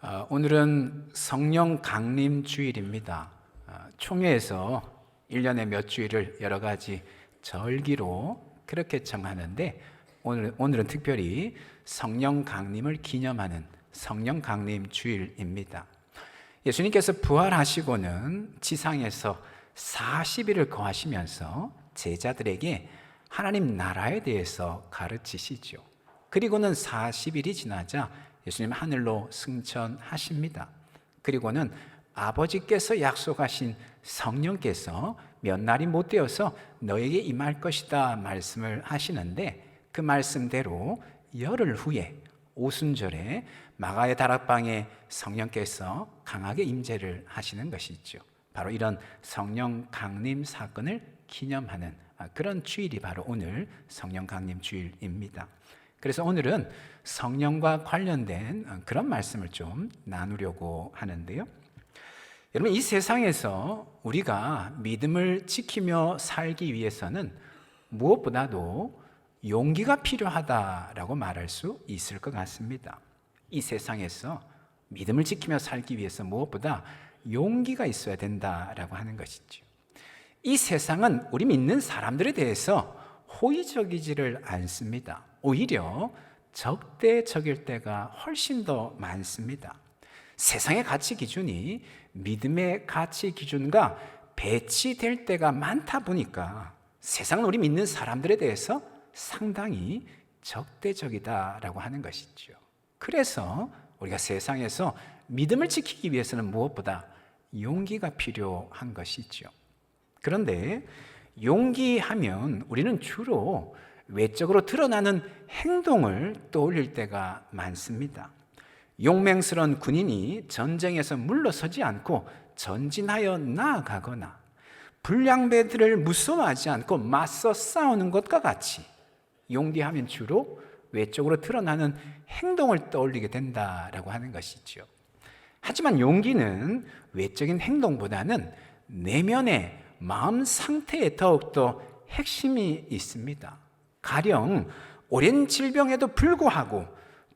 오늘은 성령 강림 주일입니다. 총회에서 1년에 몇 주일을 여러 가지 절기로 그렇게 정하는데 오늘은 특별히 성령 강림을 기념하는 성령 강림 주일입니다. 예수님께서 부활하시고는 지상에서 40일을 거하시면서 제자들에게 하나님 나라에 대해서 가르치시죠. 그리고는 40일이 지나자 예수님 하늘로 승천하십니다. 그리고는 아버지께서 약속하신 성령께서 몇 날이 못 되어서 너에게 임할 것이다 말씀을 하시는데, 그 말씀대로 열흘 후에 오순절에 마가의 다락방에 성령께서 강하게 임재를 하시는 것이죠. 바로 이런 성령 강림 사건을 기념하는 그런 주일이 바로 오늘 성령 강림 주일입니다. 그래서 오늘은 성령과 관련된 그런 말씀을 좀 나누려고 하는데요. 여러분, 이 세상에서 우리가 믿음을 지키며 살기 위해서는 무엇보다도 용기가 필요하다라고 말할 수 있을 것 같습니다. 이 세상에서 믿음을 지키며 살기 위해서 무엇보다 용기가 있어야 된다라고 하는 것이죠. 이 세상은 우리 믿는 사람들에 대해서 호의적이지를 않습니다. 오히려 적대적일 때가 훨씬 더 많습니다. 세상의 가치 기준이 믿음의 가치 기준과 배치될 때가 많다 보니까 세상은 우리 믿는 사람들에 대해서 상당히 적대적이다라고 하는 것이죠. 그래서 우리가 세상에서 믿음을 지키기 위해서는 무엇보다 용기가 필요한 것이죠. 그런데 용기하면 우리는 주로 외적으로 드러나는 행동을 떠올릴 때가 많습니다. 용맹스러운 군인이 전쟁에서 물러서지 않고 전진하여 나아가거나 불량배들을 무서워하지 않고 맞서 싸우는 것과 같이 용기하면 주로 외적으로 드러나는 행동을 떠올리게 된다라고 하는 것이죠. 하지만 용기는 외적인 행동보다는 내면의 마음 상태에 더욱더 핵심이 있습니다. 가령 오랜 질병에도 불구하고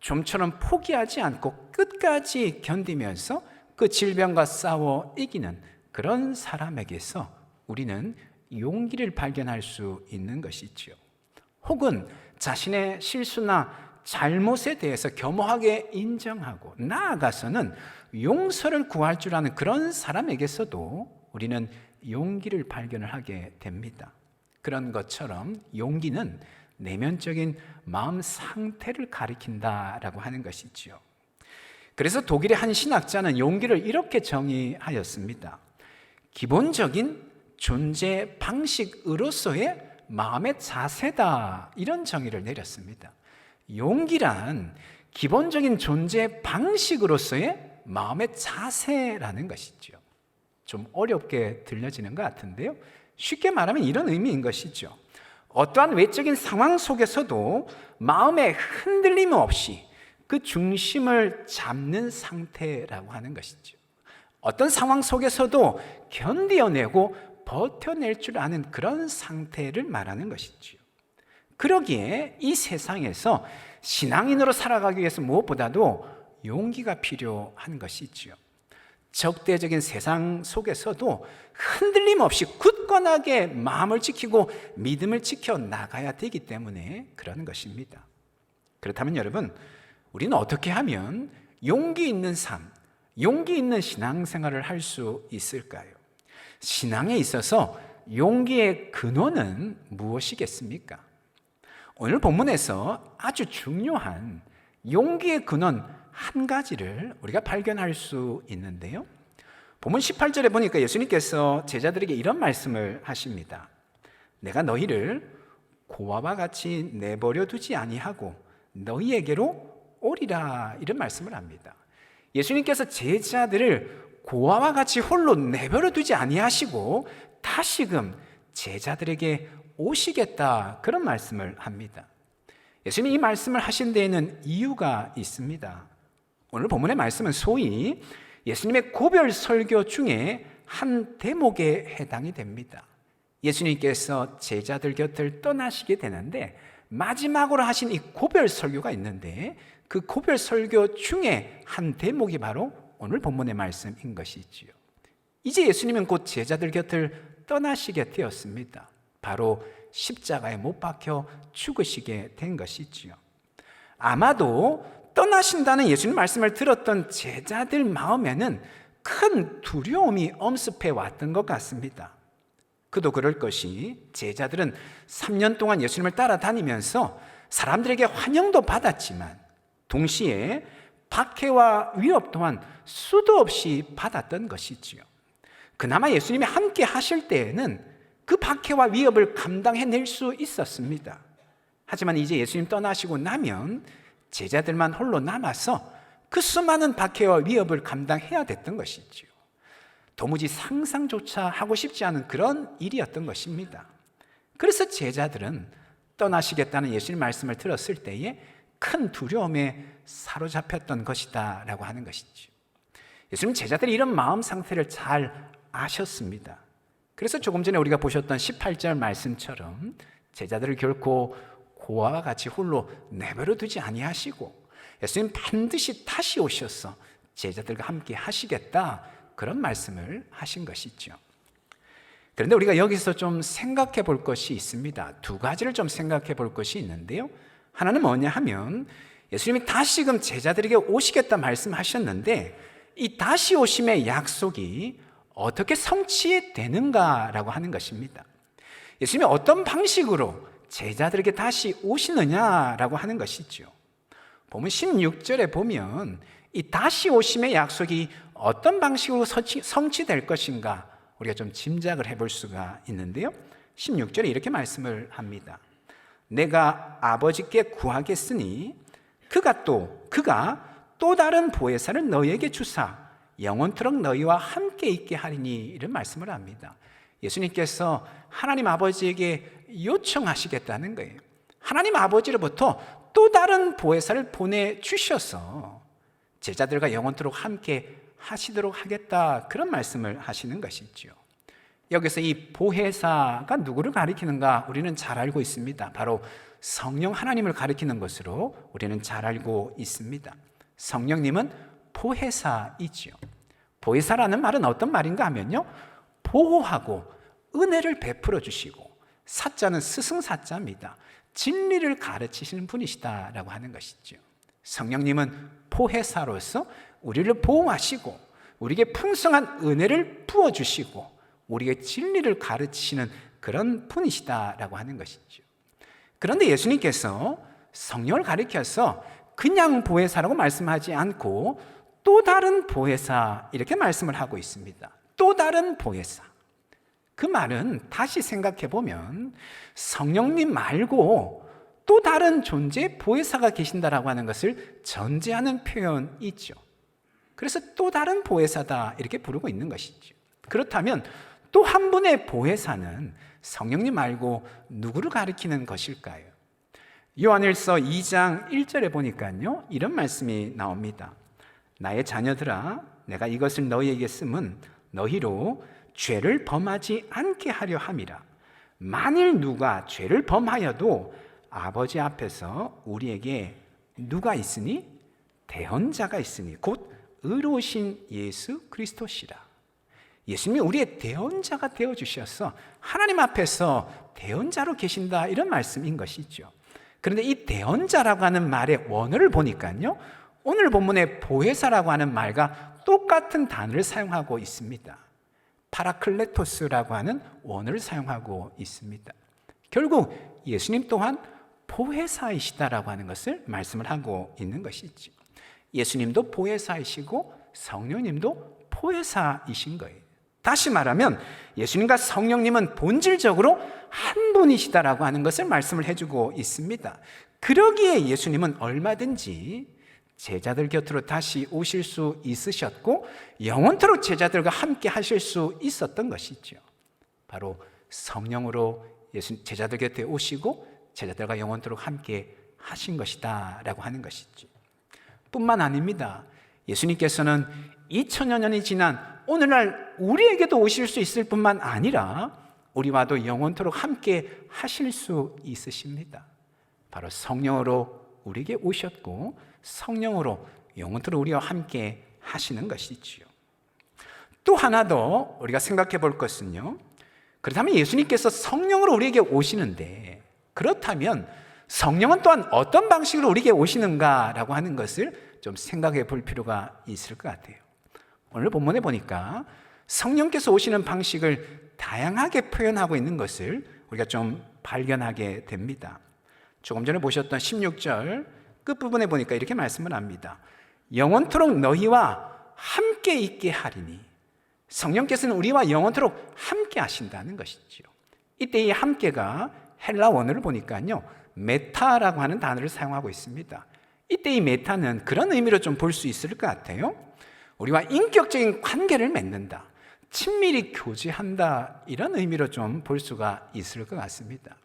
좀처럼 포기하지 않고 끝까지 견디면서 그 질병과 싸워 이기는 그런 사람에게서 우리는 용기를 발견할 수 있는 것이지요. 혹은 자신의 실수나 잘못에 대해서 겸허하게 인정하고 나아가서는 용서를 구할 줄 아는 그런 사람에게서도 우리는 용기를 발견을 하게 됩니다. 그런 것처럼 용기는 내면적인 마음 상태를 가리킨다라고 하는 것이지요. 그래서 독일의 한 신학자는 용기를 이렇게 정의하였습니다. 기본적인 존재 방식으로서의 마음의 자세다, 이런 정의를 내렸습니다. 용기란 기본적인 존재 방식으로서의 마음의 자세라는 것이죠. 좀 어렵게 들려지는 것 같은데요, 쉽게 말하면 이런 의미인 것이죠. 어떠한 외적인 상황 속에서도 마음의 흔들림 없이 그 중심을 잡는 상태라고 하는 것이죠. 어떤 상황 속에서도 견디어내고 버텨낼 줄 아는 그런 상태를 말하는 것이죠. 그러기에 이 세상에서 신앙인으로 살아가기 위해서 무엇보다도 용기가 필요한 것이죠. 적대적인 세상 속에서도 흔들림 없이 굳건하게 마음을 지키고 믿음을 지켜 나가야 되기 때문에 그런 것입니다. 그렇다면 여러분, 우리는 어떻게 하면 용기 있는 삶, 용기 있는 신앙생활을 할 수 있을까요? 신앙에 있어서 용기의 근원은 무엇이겠습니까? 오늘 본문에서 아주 중요한 용기의 근원 한 가지를 우리가 발견할 수 있는데요, 본문 18절에 보니까 예수님께서 제자들에게 이런 말씀을 하십니다. 내가 너희를 고아와 같이 내버려 두지 아니하고 너희에게로 오리라, 이런 말씀을 합니다. 예수님께서 제자들을 고아와 같이 홀로 내버려 두지 아니하시고 다시금 제자들에게 오시겠다, 그런 말씀을 합니다. 예수님이 이 말씀을 하신 데에는 이유가 있습니다. 오늘 본문의 말씀은 소위 예수님의 고별 설교 중에 한 대목에 해당이 됩니다. 예수님께서 제자들 곁을 떠나시게 되는데 마지막으로 하신 이 고별 설교가 있는데, 그 고별 설교 중에 한 대목이 바로 오늘 본문의 말씀인 것이지요. 이제 예수님은 곧 제자들 곁을 떠나시게 되었습니다. 바로 십자가에 못 박혀 죽으시게 된 것이지요. 아마도 떠나신다는 예수님 말씀을 들었던 제자들 마음에는 큰 두려움이 엄습해 왔던 것 같습니다. 그도 그럴 것이 제자들은 3년 동안 예수님을 따라다니면서 사람들에게 환영도 받았지만 동시에 박해와 위협 또한 수도 없이 받았던 것이지요. 그나마 예수님이 함께 하실 때에는 그 박해와 위협을 감당해낼 수 있었습니다. 하지만 이제 예수님 떠나시고 나면 제자들만 홀로 남아서 그 수많은 박해와 위협을 감당해야 됐던 것이지요. 도무지 상상조차 하고 싶지 않은 그런 일이었던 것입니다. 그래서 제자들은 떠나시겠다는 예수님 말씀을 들었을 때에 큰 두려움에 사로잡혔던 것이다 라고 하는 것이죠. 예수님 제자들이 이런 마음 상태를 잘 아셨습니다. 그래서 조금 전에 우리가 보셨던 18절 말씀처럼 제자들을 결코 고아와 같이 홀로 내버려 두지 아니하시고 예수님 반드시 다시 오셔서 제자들과 함께 하시겠다, 그런 말씀을 하신 것이죠. 그런데 우리가 여기서 좀 생각해 볼 것이 있습니다. 두 가지를 좀 생각해 볼 것이 있는데요. 하나는 뭐냐 하면 예수님이 다시금 제자들에게 오시겠다 말씀하셨는데 이 다시 오심의 약속이 어떻게 성취되는가라고 하는 것입니다. 예수님이 어떤 방식으로 제자들에게 다시 오시느냐라고 하는 것이죠. 보면 16절에 보면 이 다시 오심의 약속이 어떤 방식으로 성취될 것인가 우리가 좀 짐작을 해볼 수가 있는데요. 16절에 이렇게 말씀을 합니다. 내가 아버지께 구하겠으니 그가 또 다른 보혜사를 너희에게 주사 영원토록 너희와 함께 있게 하리니, 이런 말씀을 합니다. 예수님께서 하나님 아버지에게 요청하시겠다는 거예요. 하나님 아버지로부터 또 다른 보혜사를 보내주셔서 제자들과 영원토록 함께 하시도록 하겠다, 그런 말씀을 하시는 것이죠. 여기서 이 보혜사가 누구를 가리키는가 우리는 잘 알고 있습니다. 바로 성령 하나님을 가리키는 것으로 우리는 잘 알고 있습니다. 성령님은 보혜사이지요. 보혜사라는 말은 어떤 말인가 하면요, 보호하고 은혜를 베풀어 주시고, 사자는 스승사자입니다. 진리를 가르치시는 분이시다라고 하는 것이죠. 성령님은 보혜사로서 우리를 보호하시고 우리에게 풍성한 은혜를 부어주시고 우리에게 진리를 가르치시는 그런 분이시다라고 하는 것이죠. 그런데 예수님께서 성령을 가리켜서 그냥 보혜사라고 말씀하지 않고 또 다른 보혜사, 이렇게 말씀을 하고 있습니다. 또 다른 보혜사. 그 말은 다시 생각해 보면 성령님 말고 또 다른 존재의 보혜사가 계신다라고 하는 것을 전제하는 표현이죠. 그래서 또 다른 보혜사다, 이렇게 부르고 있는 것이죠. 그렇다면 또 한 분의 보혜사는 성령님 말고 누구를 가리키는 것일까요? 요한일서 2장 1절에 보니까요, 이런 말씀이 나옵니다. 나의 자녀들아, 내가 이것을 너희에게 쓰면 너희로 죄를 범하지 않게 하려 함이라. 만일 누가 죄를 범하여도 아버지 앞에서 우리에게 누가 있으니? 대언자가 있으니 곧 의로우신 예수 그리스도시라. 예수님이 우리의 대언자가 되어주셔서 하나님 앞에서 대언자로 계신다, 이런 말씀인 것이죠. 그런데 이 대언자라고 하는 말의 원어를 보니까요, 오늘 본문의 보혜사라고 하는 말과 똑같은 단어를 사용하고 있습니다. 파라클레토스라고 하는 원어를 사용하고 있습니다. 결국 예수님 또한 보혜사이시다라고 하는 것을 말씀을 하고 있는 것이죠. 예수님도 보혜사이시고 성령님도 보혜사이신 거예요. 다시 말하면 예수님과 성령님은 본질적으로 한 분이시다라고 하는 것을 말씀을 해주고 있습니다. 그러기에 예수님은 얼마든지 제자들 곁으로 다시 오실 수 있으셨고 영원토록 제자들과 함께 하실 수 있었던 것이죠. 바로 성령으로 제자들 곁에 오시고 제자들과 영원토록 함께 하신 것이다 라고 하는 것이죠. 뿐만 아닙니다. 예수님께서는 2000여 년이 지난 오늘날 우리에게도 오실 수 있을 뿐만 아니라 우리와도 영원토록 함께 하실 수 있으십니다. 바로 성령으로 우리에게 오셨고 성령으로 영원토록 우리와 함께 하시는 것이지요. 또 하나 더 우리가 생각해 볼 것은요, 그렇다면 예수님께서 성령으로 우리에게 오시는데, 그렇다면 성령은 또한 어떤 방식으로 우리에게 오시는가라고 하는 것을 좀 생각해 볼 필요가 있을 것 같아요. 오늘 본문에 보니까 성령께서 오시는 방식을 다양하게 표현하고 있는 것을 우리가 좀 발견하게 됩니다. 조금 전에 보셨던 16절 끝부분에 보니까 이렇게 말씀을 합니다. 영원토록 너희와 함께 있게 하리니, 성령께서는 우리와 영원토록 함께 하신다는 것이지요. 이때 이 함께가 헬라 원어를 보니까요, 메타라고 하는 단어를 사용하고 있습니다. 이때 이 메타는 그런 의미로 좀 볼 수 있을 것 같아요. 우리와 인격적인 관계를 맺는다, 친밀히 교제한다, 이런 의미로 좀 볼 수가 있을 것 같습니다.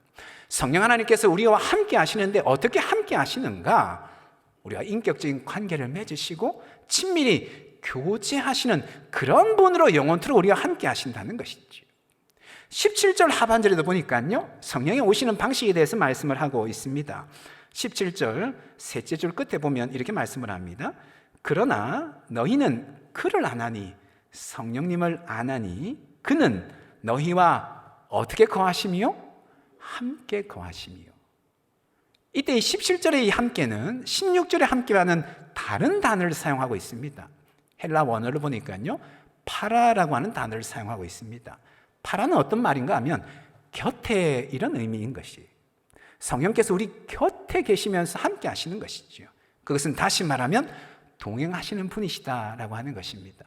성령 하나님께서 우리와 함께 하시는데 어떻게 함께 하시는가? 우리와 인격적인 관계를 맺으시고 친밀히 교제하시는 그런 분으로 영원토록 우리와 함께 하신다는 것이죠. 17절 하반절에도 보니까요, 성령이 오시는 방식에 대해서 말씀을 하고 있습니다. 17절 셋째 줄 끝에 보면 이렇게 말씀을 합니다. 그러나 너희는 그를 안 하니, 성령님을 안 하니, 그는 너희와 어떻게 거하시며? 함께 거하시며. 이때 이 17절의 이 함께는 16절의 함께와는 다른 단어를 사용하고 있습니다. 헬라 원어를 보니까요, 파라라고 하는 단어를 사용하고 있습니다. 파라는 어떤 말인가 하면 곁에, 이런 의미인 것이, 성령께서 우리 곁에 계시면서 함께 하시는 것이죠. 그것은 다시 말하면 동행하시는 분이시다라고 하는 것입니다.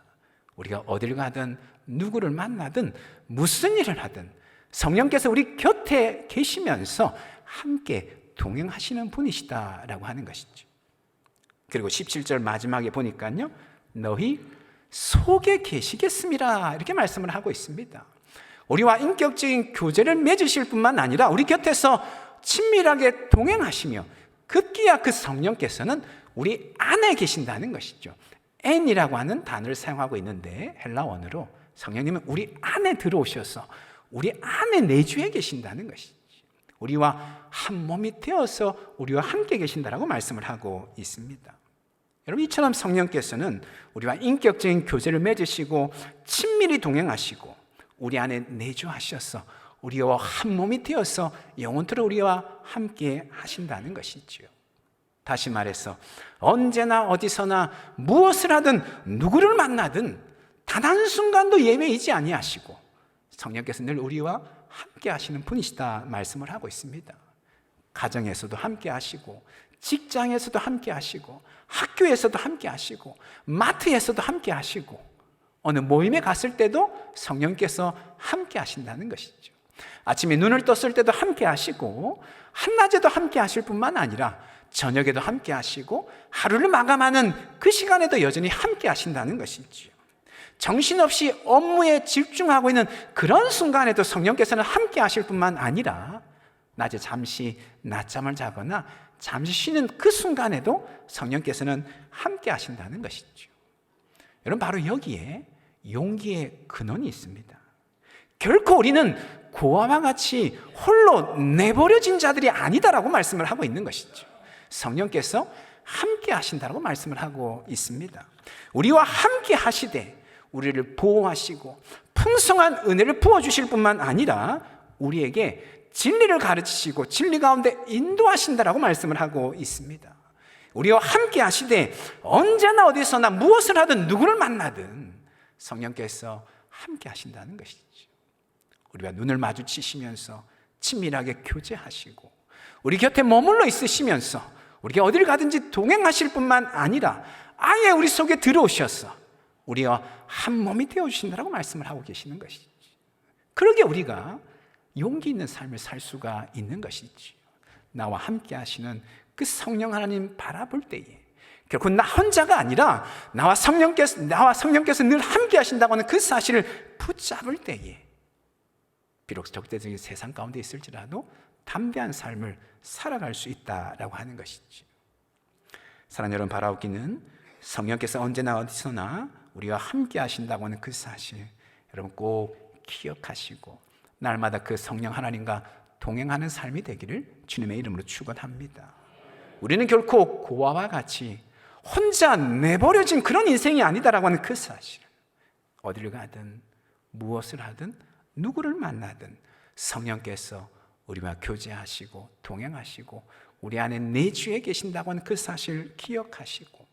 우리가 어딜 가든 누구를 만나든 무슨 일을 하든 성령께서 우리 곁에 계시면서 함께 동행하시는 분이시다라고 하는 것이죠. 그리고 17절 마지막에 보니까요, 너희 속에 계시겠습니다, 이렇게 말씀을 하고 있습니다. 우리와 인격적인 교제를 맺으실 뿐만 아니라 우리 곁에서 친밀하게 동행하시며, 급기야 그 성령께서는 우리 안에 계신다는 것이죠. N이라고 하는 단어를 사용하고 있는데, 헬라 원어로 성령님은 우리 안에 들어오셔서 우리 안에 내주에 계신다는 것이죠. 우리와 한 몸이 되어서 우리와 함께 계신다라고 말씀을 하고 있습니다. 여러분, 이처럼 성령께서는 우리와 인격적인 교제를 맺으시고 친밀히 동행하시고 우리 안에 내주하셔서 우리와 한 몸이 되어서 영원토록 우리와 함께 하신다는 것이지요. 다시 말해서 언제나 어디서나 무엇을 하든 누구를 만나든 단 한순간도 예외이지 아니하시고 성령께서 늘 우리와 함께 하시는 분이시다 말씀을 하고 있습니다. 가정에서도 함께 하시고, 직장에서도 함께 하시고, 학교에서도 함께 하시고, 마트에서도 함께 하시고, 어느 모임에 갔을 때도 성령께서 함께 하신다는 것이죠. 아침에 눈을 떴을 때도 함께 하시고, 한낮에도 함께 하실 뿐만 아니라 저녁에도 함께 하시고, 하루를 마감하는 그 시간에도 여전히 함께 하신다는 것이죠. 정신없이 업무에 집중하고 있는 그런 순간에도 성령께서는 함께 하실 뿐만 아니라 낮에 잠시 낮잠을 자거나 잠시 쉬는 그 순간에도 성령께서는 함께 하신다는 것이죠. 여러분, 바로 여기에 용기의 근원이 있습니다. 결코 우리는 고아와 같이 홀로 내버려진 자들이 아니다라고 말씀을 하고 있는 것이죠. 성령께서 함께 하신다라고 말씀을 하고 있습니다. 우리와 함께 하시되 우리를 보호하시고 풍성한 은혜를 부어주실 뿐만 아니라 우리에게 진리를 가르치시고 진리 가운데 인도하신다라고 말씀을 하고 있습니다. 우리와 함께 하시되 언제나 어디서나 무엇을 하든 누구를 만나든 성령께서 함께 하신다는 것이죠. 우리와 눈을 마주치시면서 친밀하게 교제하시고 우리 곁에 머물러 있으시면서 우리가 어딜 가든지 동행하실 뿐만 아니라 아예 우리 속에 들어오셔서 우리와 한 몸이 되어주신다라고 말씀을 하고 계시는 것이지. 그러게 우리가 용기 있는 삶을 살 수가 있는 것이지. 나와 함께 하시는 그 성령 하나님 바라볼 때에 결코 나 혼자가 아니라 나와 성령께서 늘 함께 하신다고 하는 그 사실을 붙잡을 때에 비록 적대적인 세상 가운데 있을지라도 담대한 삶을 살아갈 수 있다라고 하는 것이지. 사랑하는 여러분, 바라옵기는 성령께서 언제나 어디서나 우리와 함께 하신다고 하는 그 사실 여러분 꼭 기억하시고 날마다 그 성령 하나님과 동행하는 삶이 되기를 주님의 이름으로 축원합니다. 우리는 결코 고아와 같이 혼자 내버려진 그런 인생이 아니다라고 하는 그 사실. 어디를 가든 무엇을 하든 누구를 만나든 성령께서 우리와 교제하시고 동행하시고 우리 안에 내주에 계신다고 하는 그 사실을 기억하시고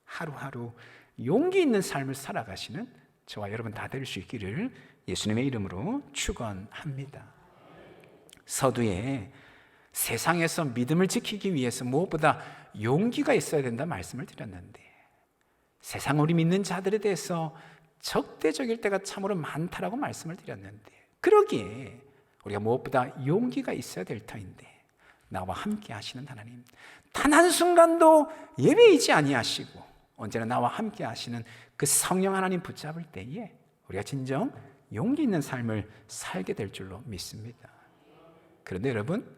하루하루 용기 있는 삶을 살아가시는 저와 여러분 다 될 수 있기를 예수님의 이름으로 축원합니다. 서두에 세상에서 믿음을 지키기 위해서 무엇보다 용기가 있어야 된다 말씀을 드렸는데, 세상 우리 믿는 자들에 대해서 적대적일 때가 참으로 많다라고 말씀을 드렸는데, 그러기에 우리가 무엇보다 용기가 있어야 될 터인데, 나와 함께 하시는 하나님, 단 한순간도 예외이지 아니하시고 언제나 나와 함께 하시는 그 성령 하나님 붙잡을 때에 우리가 진정 용기 있는 삶을 살게 될 줄로 믿습니다. 그런데 여러분,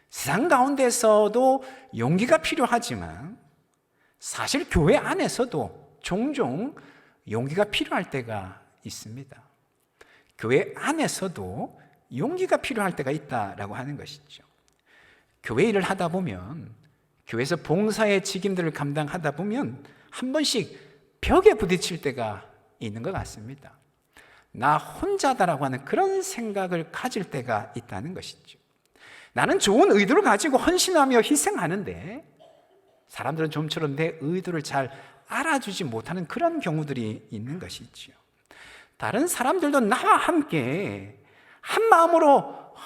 세상 가운데서도 용기가 필요하지만 사실 교회 안에서도 종종 용기가 필요할 때가 있습니다. 교회 안에서도 용기가 필요할 때가 있다라고 하는 것이죠. 교회 일을 하다 보면, 교회에서 봉사의 직임들을 감당하다 보면 한 번씩 벽에 부딪힐 때가 있는 것 같습니다. 나 혼자다라고 하는 그런 생각을 가질 때가 있다는 것이죠. 나는 좋은 의도를 가지고 헌신하며 희생하는데 사람들은 좀처럼 내 의도를 잘 알아주지 못하는 그런 경우들이 있는 것이죠. 다른 사람들도 나와 함께 한 마음으로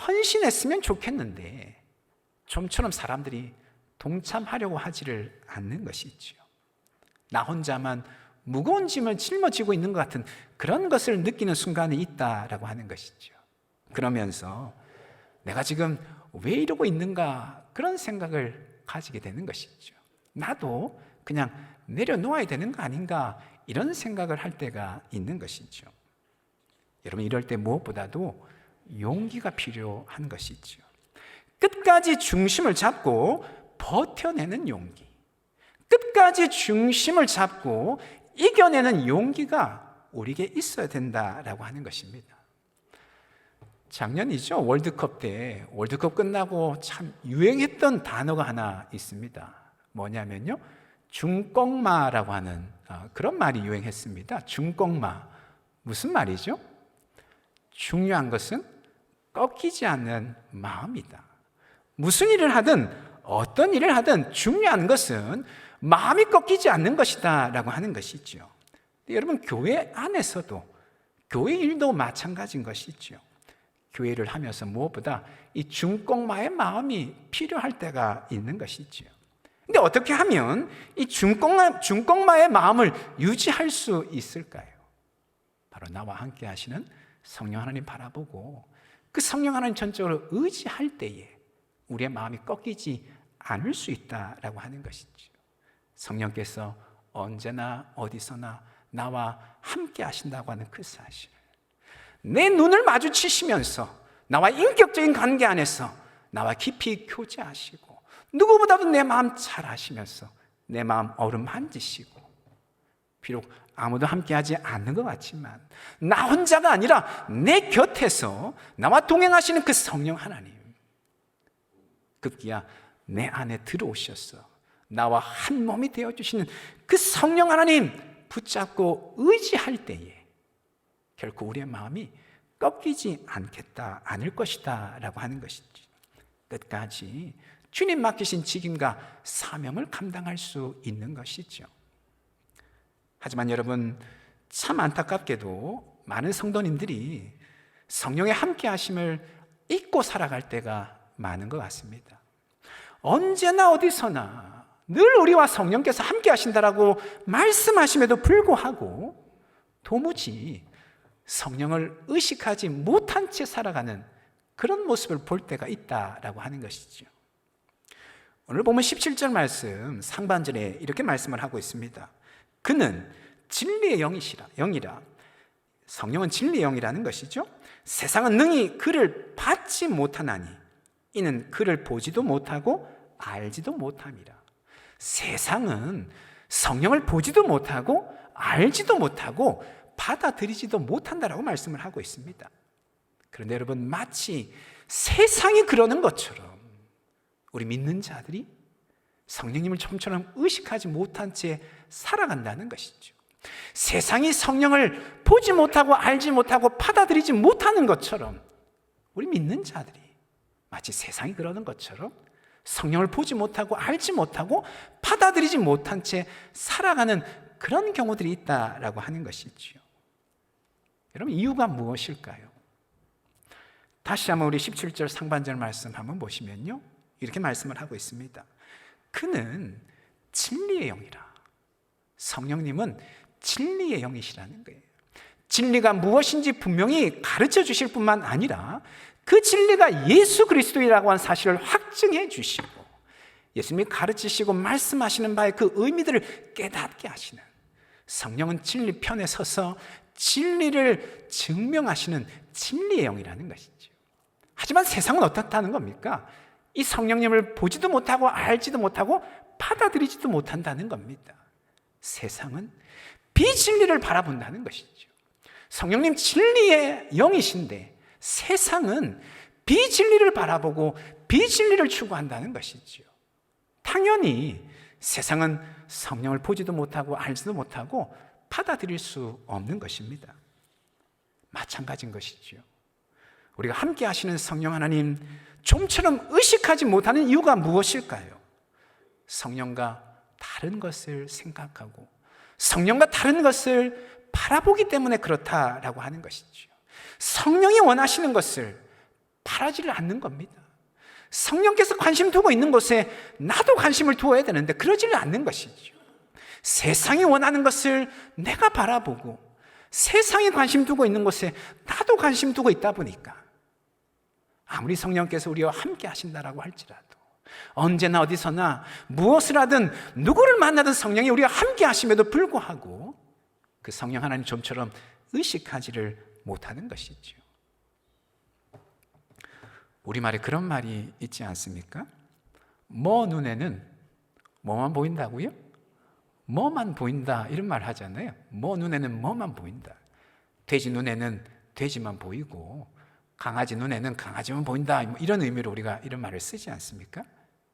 헌신했으면 좋겠는데 좀처럼 사람들이 동참하려고 하지를 않는 것이죠. 나 혼자만 무거운 짐을 짊어지고 있는 것 같은 그런 것을 느끼는 순간이 있다라고 하는 것이죠. 그러면서 내가 지금 왜 이러고 있는가, 그런 생각을 가지게 되는 것이죠. 나도 그냥 내려놓아야 되는 거 아닌가, 이런 생각을 할 때가 있는 것이죠. 여러분, 이럴 때 무엇보다도 용기가 필요한 것이죠. 끝까지 중심을 잡고 버텨내는 용기, 끝까지 중심을 잡고 이겨내는 용기가 우리에게 있어야 된다라고 하는 것입니다. 작년이죠. 월드컵 때, 월드컵 끝나고 참 유행했던 단어가 하나 있습니다. 뭐냐면요, 중꺾마라고 하는 그런 말이 유행했습니다. 중꺾마. 무슨 말이죠? 중요한 것은 꺾이지 않는 마음이다. 무슨 일을 하든 어떤 일을 하든 중요한 것은 마음이 꺾이지 않는 것이다 라고 하는 것이죠. 여러분, 교회 안에서도, 교회 일도 마찬가지인 것이죠. 교회를 하면서 무엇보다 이 중꺾마의 마음이 필요할 때가 있는 것이죠. 근데 어떻게 하면 이 중꺾마의 마음을 유지할 수 있을까요? 바로 나와 함께 하시는 성령 하나님 바라보고 그 성령 하나님 전적으로 의지할 때에 우리의 마음이 꺾이지 않을 수 있다라고 하는 것이죠. 성령께서 언제나 어디서나 나와 함께 하신다고 하는 그 사실, 내 눈을 마주치시면서 나와 인격적인 관계 안에서 나와 깊이 교제하시고 누구보다도 내 마음 잘 아시면서 내 마음 어루만지시고, 비록 아무도 함께하지 않는 것 같지만 나 혼자가 아니라 내 곁에서 나와 동행하시는 그 성령 하나님, 급기야 내 안에 들어오셔서 나와 한 몸이 되어주시는 그 성령 하나님 붙잡고 의지할 때에 결코 우리의 마음이 꺾이지 않을 것이다 라고 하는 것이지. 끝까지 주님 맡기신 직임과 사명을 감당할 수 있는 것이죠. 하지만 여러분, 참 안타깝게도 많은 성도님들이 성령의 함께 하심을 잊고 살아갈 때가 많은 것 같습니다. 언제나 어디서나 늘 우리와 성령께서 함께 하신다라고 말씀하심에도 불구하고 도무지 성령을 의식하지 못한 채 살아가는 그런 모습을 볼 때가 있다라고 하는 것이죠. 오늘 보면 17절 말씀 상반절에 이렇게 말씀을 하고 있습니다. 그는 진리의 영이라. 성령은 진리의 영이라는 것이죠. 세상은 능히 그를 받지 못하나니 이는 그를 보지도 못하고 알지도 못함이라. 세상은 성령을 보지도 못하고 알지도 못하고 받아들이지도 못한다라고 말씀을 하고 있습니다. 그런데 여러분, 마치 세상이 그러는 것처럼 우리 믿는 자들이 성령님을 좀처럼 의식하지 못한 채 살아간다는 것이죠. 세상이 성령을 보지 못하고 알지 못하고 받아들이지 못하는 것처럼 우리 믿는 자들이 마치 세상이 그러는 것처럼 성령을 보지 못하고 알지 못하고 받아들이지 못한 채 살아가는 그런 경우들이 있다라고 하는 것이지요. 여러분, 이유가 무엇일까요? 다시 한번 우리 17절 상반절 말씀 한번 보시면요, 이렇게 말씀을 하고 있습니다. 그는 진리의 영이라. 성령님은 진리의 영이시라는 거예요. 진리가 무엇인지 분명히 가르쳐 주실 뿐만 아니라 그 진리가 예수 그리스도이라고 하는 사실을 확증해 주시고 예수님이 가르치시고 말씀하시는 바의 그 의미들을 깨닫게 하시는, 성령은 진리 편에 서서 진리를 증명하시는 진리의 영이라는 것이죠. 하지만 세상은 어떻다는 겁니까? 이 성령님을 보지도 못하고 알지도 못하고 받아들이지도 못한다는 겁니다. 세상은 비진리를 바라본다는 것이죠. 성령님 진리의 영이신데 세상은 비진리를 바라보고 비진리를 추구한다는 것이죠. 당연히 세상은 성령을 보지도 못하고 알지도 못하고 받아들일 수 없는 것입니다. 마찬가지인 것이죠. 우리가 함께 하시는 성령 하나님 좀처럼 의식하지 못하는 이유가 무엇일까요? 성령과 다른 것을 생각하고 성령과 다른 것을 바라보기 때문에 그렇다라고 하는 것이죠. 성령이 원하시는 것을 바라지를 않는 겁니다. 성령께서 관심 두고 있는 곳에 나도 관심을 두어야 되는데 그러지를 않는 것이죠. 세상이 원하는 것을 내가 바라보고 세상이 관심 두고 있는 곳에 나도 관심 두고 있다 보니까 아무리 성령께서 우리와 함께 하신다라고 할지라도 언제나 어디서나 무엇을 하든 누구를 만나든 성령이 우리와 함께 하심에도 불구하고 그 성령 하나님 좀처럼 의식하지를 못하는 것이죠. 우리말에 그런 말이 있지 않습니까? 뭐 눈에는 뭐만 보인다고요? 뭐만 보인다, 이런 말 하잖아요. 뭐 눈에는 뭐만 보인다. 돼지 눈에는 돼지만 보이고 강아지 눈에는 강아지만 보인다, 이런 의미로 우리가 이런 말을 쓰지 않습니까?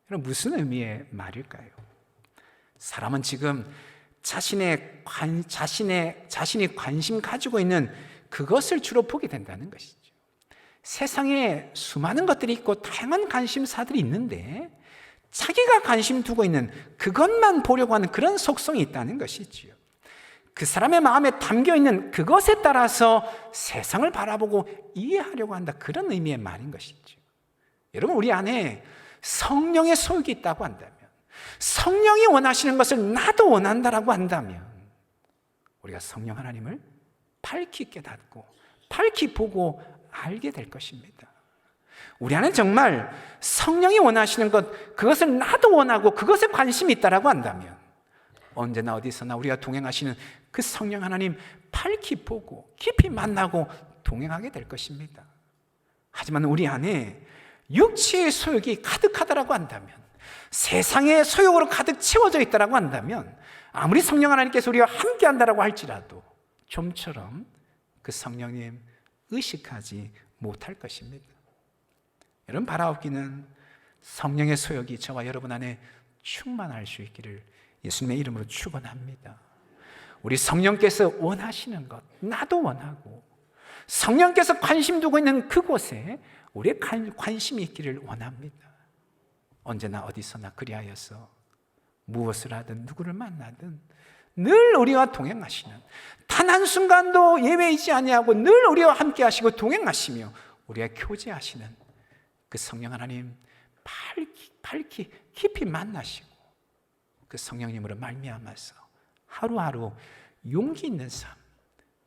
그럼 무슨 의미의 말일까요? 사람은 지금 자신이 관심 가지고 있는 그것을 주로 보게 된다는 것이죠. 세상에 수많은 것들이 있고 다양한 관심사들이 있는데 자기가 관심 두고 있는 그것만 보려고 하는 그런 속성이 있다는 것이지요. 그 사람의 마음에 담겨있는 그것에 따라서 세상을 바라보고 이해하려고 한다, 그런 의미의 말인 것이죠. 여러분, 우리 안에 성령의 소욕이 있다고 한다면, 성령이 원하시는 것을 나도 원한다라고 한다면 우리가 성령 하나님을 밝히 깨닫고 밝히 보고 알게 될 것입니다. 우리 안에 정말 성령이 원하시는 것, 그것을 나도 원하고 그것에 관심이 있다라고 한다면 언제나 어디서나 우리가 동행하시는 그 성령 하나님 밝히 보고 깊이 만나고 동행하게 될 것입니다. 하지만 우리 안에 육체의 소욕이 가득하다라고 한다면, 세상의 소욕으로 가득 채워져 있다라고 한다면 아무리 성령 하나님께서 우리와 함께 한다라고 할지라도 좀처럼 그 성령님 의식하지 못할 것입니다. 여러분, 바라옵기는 성령의 소욕이 저와 여러분 안에 충만할 수 있기를 예수님의 이름으로 축원합니다. 우리 성령께서 원하시는 것 나도 원하고, 성령께서 관심 두고 있는 그곳에 우리의 관심이 있기를 원합니다. 언제나 어디서나 그리하여서 무엇을 하든 누구를 만나든 늘 우리와 동행하시는, 단 한순간도 예외이지 아니하고 늘 우리와 함께 하시고 동행하시며 우리와 교제하시는 그 성령 하나님 밝히 깊이 만나시고 그 성령님으로 말미암아서 하루하루 용기 있는 삶,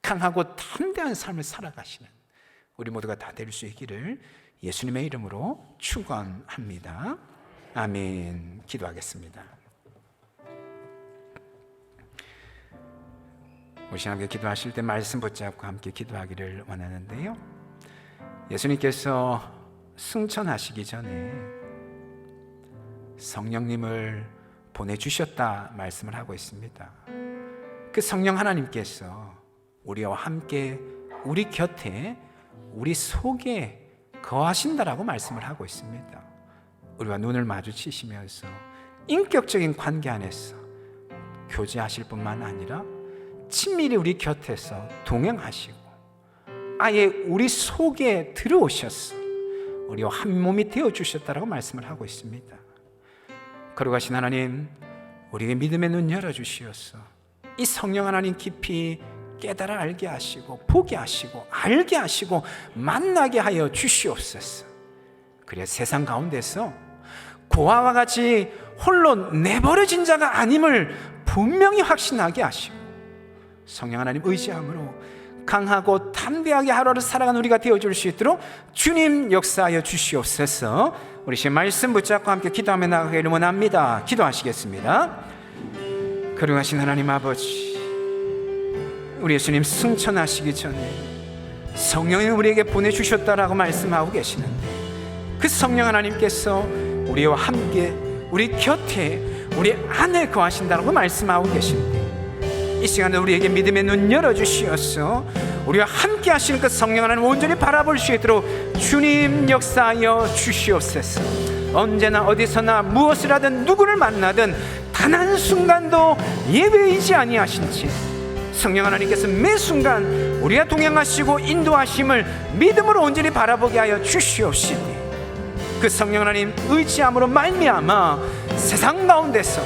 강하고 담대한 삶을 살아가시는 우리 모두가 다 될 수 있기를 예수님의 이름으로 축원합니다. 아멘. 기도하겠습니다. 우리 함께 기도하실 때 말씀 붙잡고 함께 기도하기를 원하는데요, 예수님께서 승천하시기 전에 성령님을 보내주셨다 말씀을 하고 있습니다. 그 성령 하나님께서 우리와 함께 우리 곁에 우리 속에 거하신다라고 말씀을 하고 있습니다. 우리와 눈을 마주치시면서 인격적인 관계 안에서 교제하실 뿐만 아니라 친밀히 우리 곁에서 동행하시고 아예 우리 속에 들어오셔서 우리와 한 몸이 되어주셨다라고 말씀을 하고 있습니다. 거룩하신 하나님, 우리에게 믿음의 눈 열어주시옵소서. 이 성령 하나님 깊이 깨달아 알게 하시고 보게 하시고 알게 하시고 만나게 하여 주시옵소서. 그래 세상 가운데서 고아와 같이 홀로 내버려진 자가 아님을 분명히 확신하게 하시고 성령 하나님 의지함으로 강하고 담대하게 하루를 살아가는 우리가 되어줄 수 있도록 주님 역사하여 주시옵소서. 우리 신 말씀 붙잡고 함께 기도하며 나가기를 원합니다. 기도하시겠습니다. 거룩하신 하나님 아버지, 우리 예수님 승천하시기 전에 성령을 우리에게 보내주셨다라고 말씀하고 계시는데 그 성령 하나님께서 우리와 함께 우리 곁에 우리 안에 거하신다고 말씀하고 계신데 이 시간에 우리에게 믿음의 눈 열어주시어서 우리와 함께 하시는 그 성령 하나님 온전히 바라볼 수 있도록 주님 역사하여 주시옵소서. 언제나 어디서나 무엇을 하든 누구를 만나든 단 한순간도 예외이지 아니하신지 성령 하나님께서 매 순간 우리와 동행하시고 인도하심을 믿음으로 온전히 바라보게 하여 주시옵시니 그 성령 하나님 의지함으로 말미암아 세상 가운데서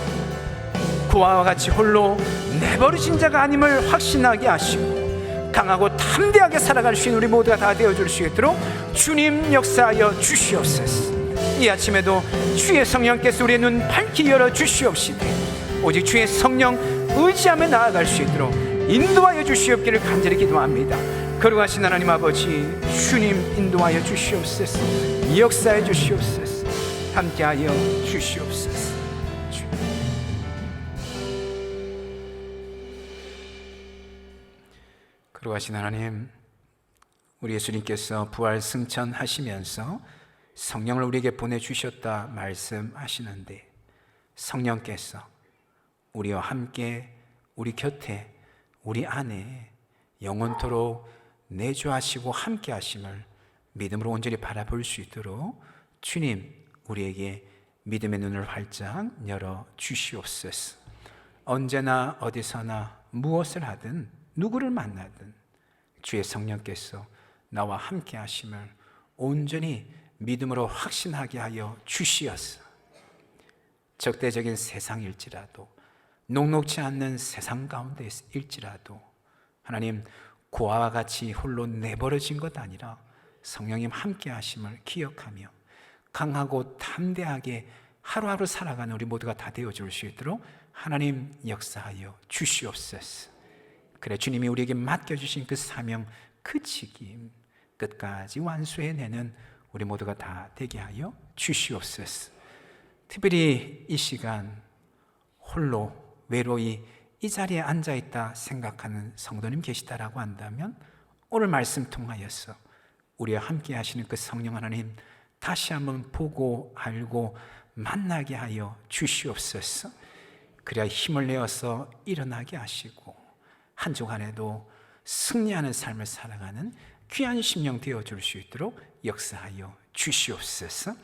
고아와 같이 홀로 내버려진 자가 아님을 확신하게 하시고 강하고 담대하게 살아갈 수 있는 우리 모두가 다 되어줄 수 있도록 주님 역사하여 주시옵소서. 이 아침에도 주의 성령께서 우리의 눈 밝히 열어 주시옵시되 오직 주의 성령 의지하며 나아갈 수 있도록 인도하여 주시옵기를 간절히 기도합니다. 거룩하신 하나님 아버지, 주님 인도하여 주시옵소서. 역사해 주시옵소서. 함께하여 주시옵소서. 거룩하신 하나님, 우리 예수님께서 부활 승천하시면서 성령을 우리에게 보내주셨다 말씀하시는데 성령께서 우리와 함께 우리 곁에 우리 안에 영원토록 내주하시고 함께 하심을 믿음으로 온전히 바라볼 수 있도록 주님 우리에게 믿음의 눈을 활짝 열어 주시옵소서. 언제나 어디서나 무엇을 하든 누구를 만나든 주의 성령께서 나와 함께 하심을 온전히 믿음으로 확신하게 하여 주시옵소서. 적대적인 세상일지라도 녹록지 않는 세상 가운데 일지라도 하나님 고아와 같이 홀로 내버려진 것 아니라 성령님 함께 하심을 기억하며 강하고 담대하게 하루하루 살아가는 우리 모두가 다 되어줄 수 있도록 하나님 역사하여 주시옵소서. 그래 주님이 우리에게 맡겨주신 그 사명 그 책임 끝까지 완수해내는 우리 모두가 다 되게 하여 주시옵소서. 특별히 이 시간 홀로 외로이 이 자리에 앉아있다 생각하는 성도님 계시다라고 한다면 오늘 말씀 통하여서 우리와 함께 하시는 그 성령 하나님 다시 한번 보고 알고 만나게 하여 주시옵소서. 그래야 힘을 내어서 일어나게 하시고 한 주간에도 승리하는 삶을 살아가는 귀한 심령 되어줄 수 있도록 역사하여 주시옵소서.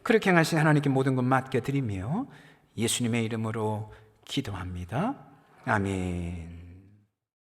그렇게 행하신 하나님께 모든 것 맡겨드리며 예수님의 이름으로 기도합니다. 아멘.